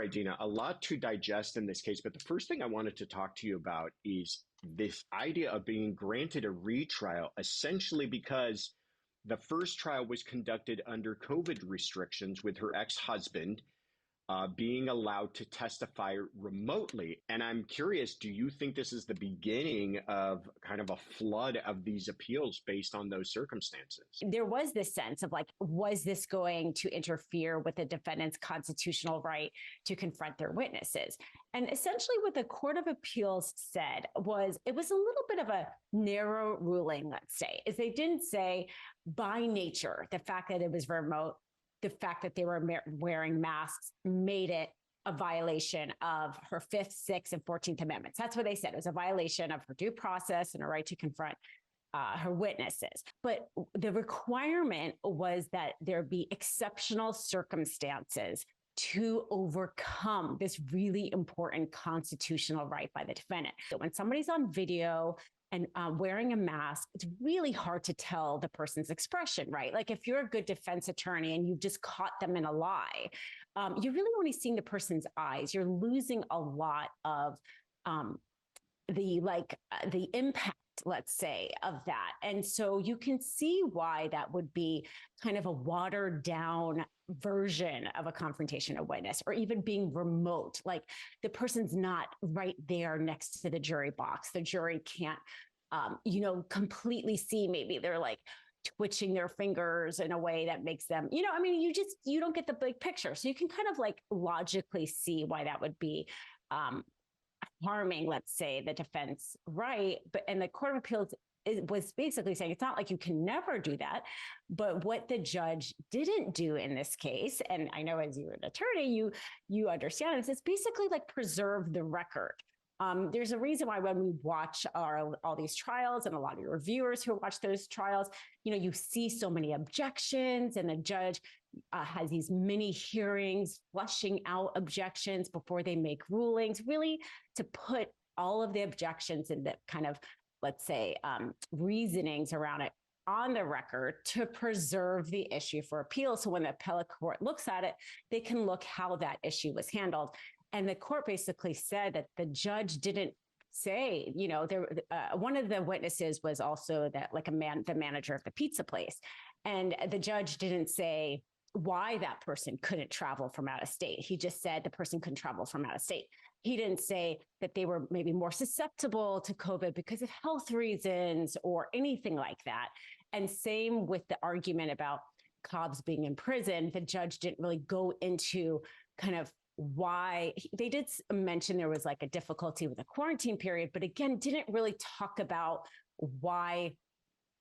right, Dina, a lot to digest in this case, but the first thing I wanted to talk to you about is this idea of being granted a retrial, essentially because the first trial was conducted under COVID restrictions with her ex-husband being allowed to testify remotely. And I'm curious, do you think this is the beginning of kind of a flood of these appeals based on those circumstances? There was this sense of like, was this going to interfere with the defendant's constitutional right to confront their witnesses? And essentially what the Court of Appeals said was it was a little bit of a narrow ruling, let's say, is they didn't say by nature, the fact that it was remote, the fact that they were wearing masks made it a violation of her Fifth, Sixth, and 14th Amendments. That's what they said. It was a violation of her due process and her right to confront her witnesses. But the requirement was that there be exceptional circumstances to overcome this really important constitutional right by the defendant. So when somebody's on video and wearing a mask, it's really hard to tell the person's expression, right? Like if you're a good defense attorney and you've just caught them in a lie, you're really only seeing the person's eyes. You're losing a lot of the impact, let's say, of that. And so you can see why that would be kind of a watered down version of a confrontation of witness, or even being remote, like the person's not right there next to the jury box. The jury can't, completely see. Maybe they're like twitching their fingers in a way that makes them, you don't get the big picture. So you can kind of like logically see why that would be harming, let's say, the defense right. And the Court of Appeals was basically saying it's not like you can never do that. But what the judge didn't do in this case, and I know as you're an attorney, you understand this, it's basically like preserve the record. There's a reason why when we watch all these trials, and a lot of your reviewers who watch those trials, you see so many objections, and the judge has these mini hearings fleshing out objections before they make rulings, really to put all of the objections and the kind of, let's say, reasonings around it on the record to preserve the issue for appeal. So when the appellate court looks at it, they can look how that issue was handled. And the court basically said that the judge didn't say, one of the witnesses was also the manager of the pizza place. And the judge didn't say why that person couldn't travel from out of state. He just said the person couldn't travel from out of state. He didn't say that they were maybe more susceptible to COVID because of health reasons or anything like that. And same with the argument about Cobbs being in prison. The judge didn't really go into kind of why. They did mention there was like a difficulty with the quarantine period, but again, didn't really talk about why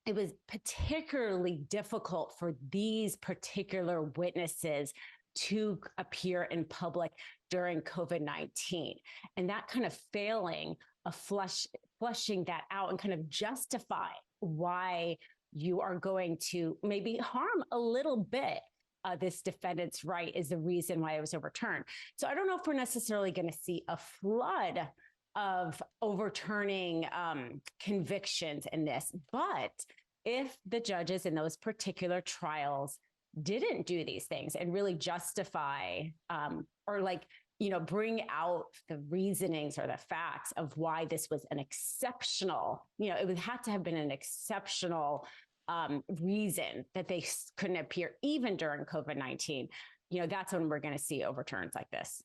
it was particularly difficult for these particular witnesses to appear in public during COVID-19. And that kind of failing of fleshing that out and kind of justify why you are going to maybe harm a little bit this defendant's right is the reason why it was overturned. So I don't know if we're necessarily going to see a flood of overturning convictions in this. But if the judges in those particular trials didn't do these things and really justify bring out the reasonings or the facts of why this was an exceptional, it would have to have been an exceptional reason that they couldn't appear even during COVID-19, that's when we're going to see overturns like this.